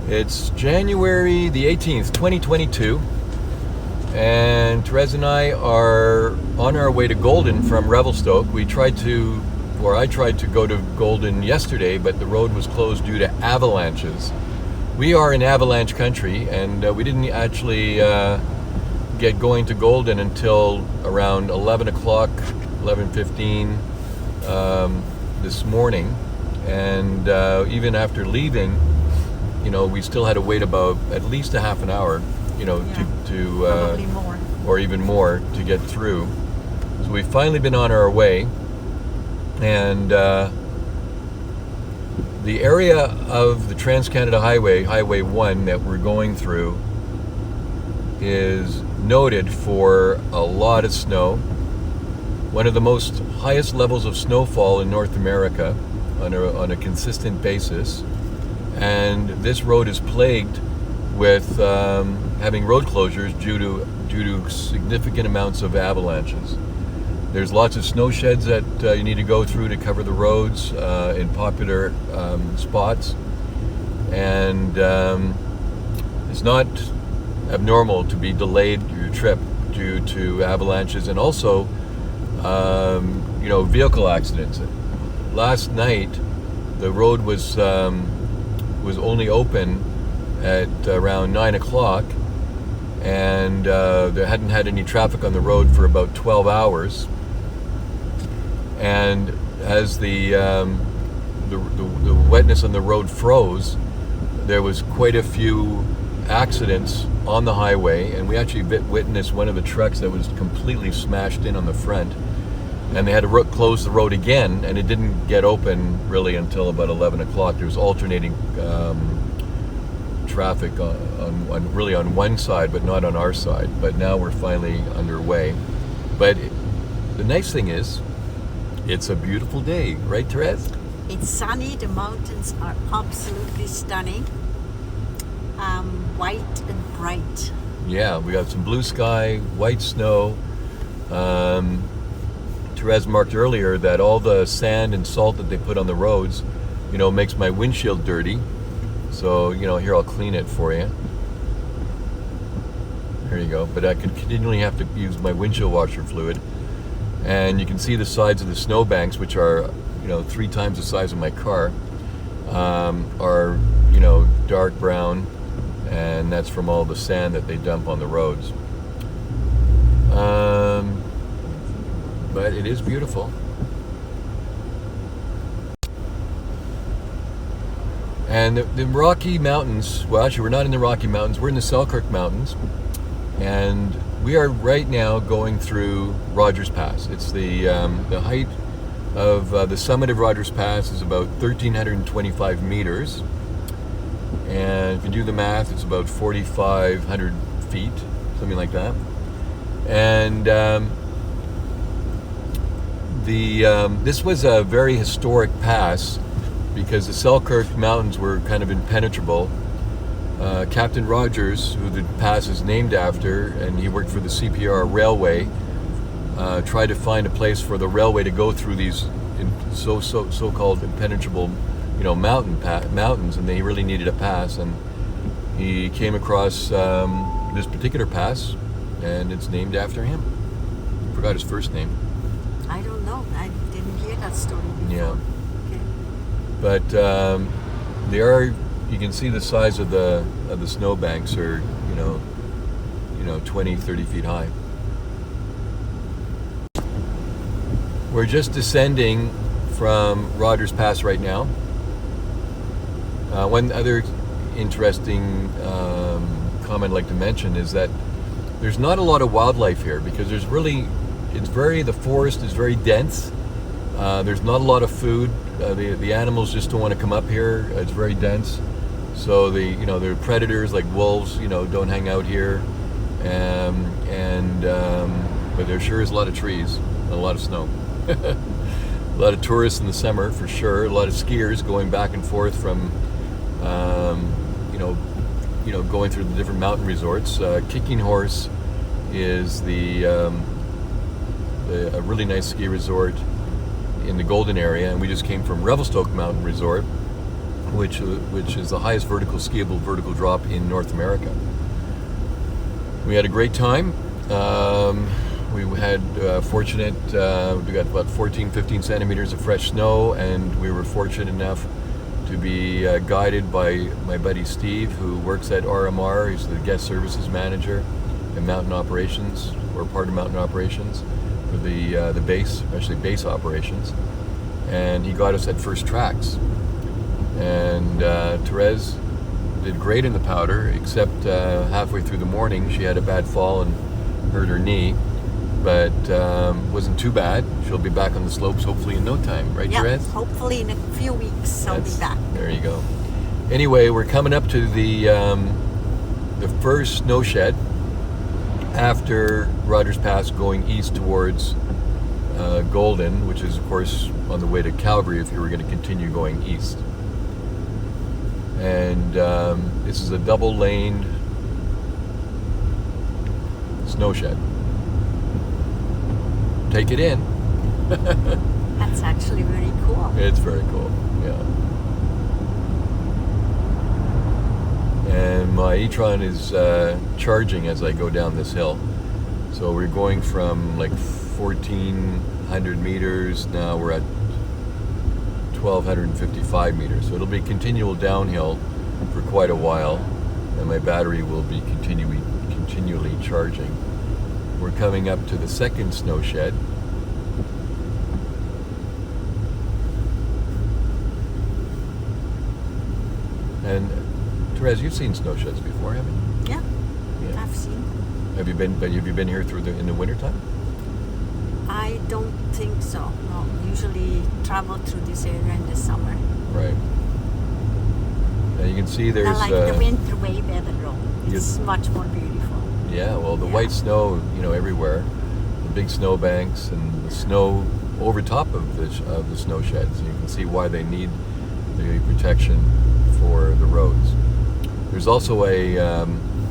It's January the 18th, 2022, and Therese and I are on our way to Golden from Revelstoke. I tried to go to Golden yesterday, but the road was closed due to avalanches. We are in avalanche country, and we didn't actually get going to Golden until around 11 o'clock, 11:15 this morning, and even after leaving, we still had to wait about at least a half an hour, to probably more, or even more, to get through. So we've finally been on our way, and the area of the TransCanada Highway, Highway 1, that we're going through is noted for a lot of snow. One of the most highest levels of snowfall in North America on a consistent basis. And this road is plagued with having road closures due to significant amounts of avalanches. There's lots of snow sheds that you need to go through to cover the roads in popular spots, and it's not abnormal to be delayed your trip due to avalanches and also vehicle accidents. Last night the road was only open at around 9 o'clock, and there hadn't had any traffic on the road for about 12 hours. And as the wetness on the road froze, there was quite a few accidents on the highway, and we actually witnessed one of the trucks that was completely smashed in on the front, and they had to close the road again, and it didn't get open really until about 11 o'clock. There was alternating traffic on one side, but not on our side. But now we're finally underway. But the nice thing is, it's a beautiful day, right, Therese? it's sunny. The mountains are absolutely stunning, white and bright. Yeah, we got some blue sky, white snow. Therese marked earlier that all the sand and salt that they put on the roads, makes my windshield dirty. So, here, I'll clean it for you. There you go. But I could continually have to use my windshield washer fluid. And you can see the sides of the snowbanks, which are, 3 times the size of my car, are, dark brown. And that's from all the sand that they dump on the roads. But it is beautiful. And the Rocky Mountains, well, actually we're not in the Rocky Mountains, we're in the Selkirk Mountains, and we are right now going through Rogers Pass. It's the height of the summit of Rogers Pass is about 1,325 meters, and if you do the math, it's about 4,500 feet, something like that. And this was a very historic pass because the Selkirk Mountains were kind of impenetrable. Captain Rogers, who the pass is named after, and he worked for the CPR Railway, tried to find a place for the railway to go through these so-called impenetrable, mountains, and they really needed a pass. And he came across this particular pass, and it's named after him. I forgot his first name. I don't know. I didn't hear that story before. Yeah. Okay. But you can see the size of the snowbanks are, 20, 30 feet high. We're just descending from Rogers Pass right now. One other interesting comment I'd like to mention is that there's not a lot of wildlife here because the forest is very dense. There's not a lot of food. The animals just don't want to come up here. It's very dense. So the predators like wolves, don't hang out here. But there sure is a lot of trees and a lot of snow. A lot of tourists in the summer for sure. A lot of skiers going back and forth from, going through the different mountain resorts. Kicking Horse is a really nice ski resort in the Golden area, and we just came from Revelstoke Mountain Resort, which is the highest skiable vertical drop in North America. We had a great time. We had fortunate, we got about 15 centimeters of fresh snow, and we were fortunate enough to be guided by my buddy Steve, who works at RMR. He's the guest services manager in mountain operations, or part of mountain operations for the base, especially base operations. And he got us at first tracks. And Therese did great in the powder, except halfway through the morning she had a bad fall and hurt her knee, but wasn't too bad. She'll be back on the slopes hopefully in no time, right, Yeah, Therese? hopefully in a few weeks I'll be back. There you go. Anyway, we're coming up to the first snow shed after Rogers Pass, going east towards Golden, which is of course on the way to Calgary if you were going to continue going east. And this is a double-laned snow shed. Take it in. That's actually very cool. It's very cool, yeah. And my e-tron is charging as I go down this hill. So we're going from like 1,400 meters, now we're at 1,255 meters. So it'll be continual downhill for quite a while, and my battery will be continually charging. We're coming up to the second snow shed. And Therese, you've seen snow sheds before, haven't you? Yeah, I've seen. Have you been here in the wintertime? I don't think so. No, usually travel through this area in the summer. Right. Now you can see there's. I like the winter way better though. It's much more beautiful. Yeah, well, the white snow, everywhere, the big snow banks, and the snow over top of the snow sheds. You can see why they need the protection for the roads. There's also a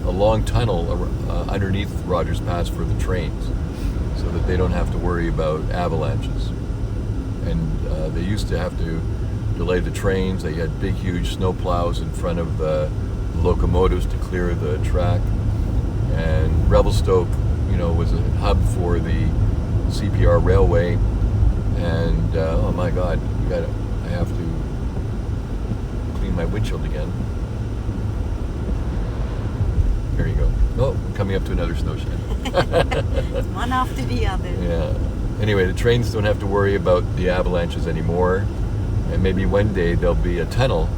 long tunnel underneath Rogers Pass for the trains, so that they don't have to worry about avalanches. And they used to have to delay the trains. They had big, huge snow plows in front of the locomotives to clear the track. And Revelstoke, was a hub for the CPR railway. And oh my God, I have to clean my windshield again. There you go. Oh, I'm coming up to another snow shed. One after the other. Yeah. Anyway, the trains don't have to worry about the avalanches anymore. And maybe one day there'll be a tunnel,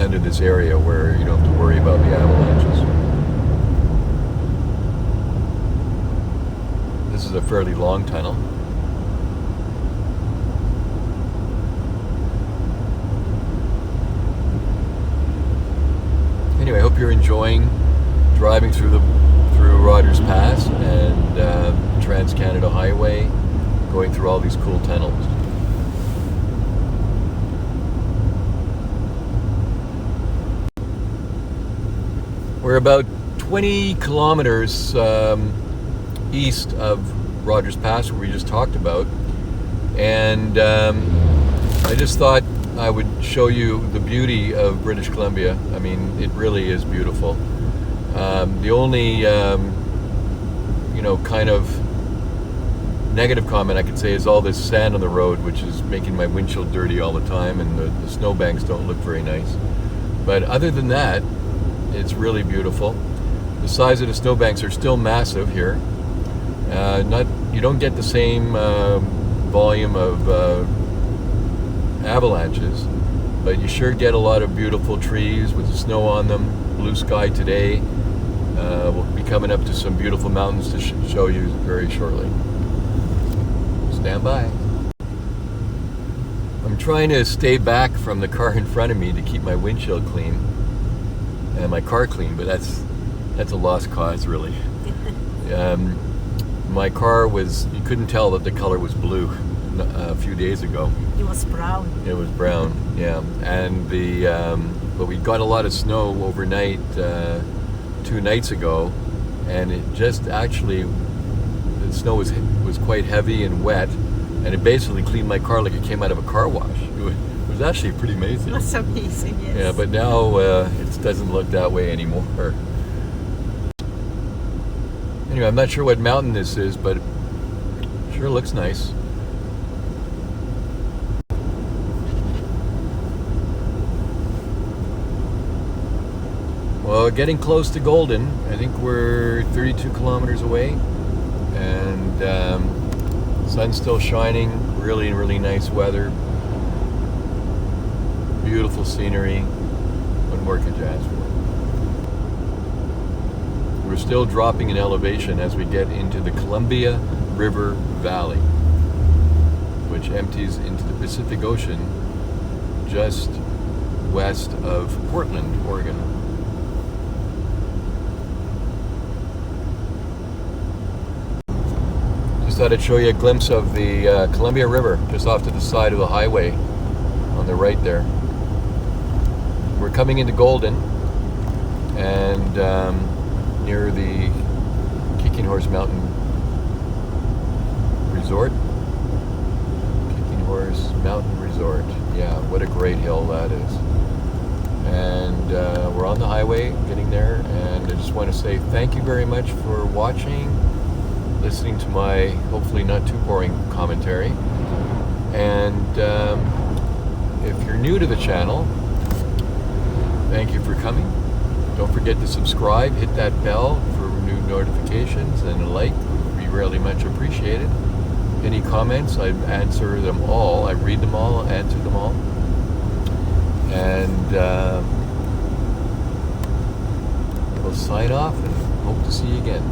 under this area where you don't have to worry about the avalanches. This is a fairly long tunnel. Anyway, I hope you're enjoying driving through Rogers Pass and TransCanada Highway, going through all these cool tunnels. We're about 20 kilometers east of Rogers Pass, where we just talked about, and I just thought I would show you the beauty of British Columbia. I mean, it really is beautiful. The only, kind of negative comment I could say is all this sand on the road, which is making my windshield dirty all the time, and the snowbanks don't look very nice. But other than that, it's really beautiful. The size of the snowbanks are still massive here. You don't get the same volume of avalanches, but you sure get a lot of beautiful trees with the snow on them. Blue sky today. We'll be coming up to some beautiful mountains to show you very shortly. Stand by. I'm trying to stay back from the car in front of me to keep my windshield clean and my car clean, but that's a lost cause, really. My car you couldn't tell that the color was blue a few days ago. It was brown. It was brown, yeah. And but we got a lot of snow overnight 2 nights ago, and it just actually, the snow was quite heavy and wet, and it basically cleaned my car like it came out of a car wash. It was actually pretty amazing. That's amazing, yes. Yeah, but now it doesn't look that way anymore. Anyway, I'm not sure what mountain this is, but it sure looks nice. Well, getting close to Golden. I think we're 32 kilometers away, and sun's still shining. Really, really nice weather. Beautiful scenery. What more could you ask for? We're still dropping in elevation as we get into the Columbia River Valley, which empties into the Pacific Ocean just west of Portland, Oregon. Just thought I'd show you a glimpse of the Columbia River just off to the side of the highway on the right there. We're coming into Golden, and near the Kicking Horse Mountain Resort. Kicking Horse Mountain Resort. Yeah, what a great hill that is. And we're on the highway getting there, and I just want to say thank you very much for watching, listening to my hopefully not too boring commentary. And if you're new to the channel, thank you for coming. Don't forget to subscribe, hit that bell for new notifications, and a like would be really much appreciated. Any comments, I answer them all. I read them all, answer them all. And we'll sign off and hope to see you again.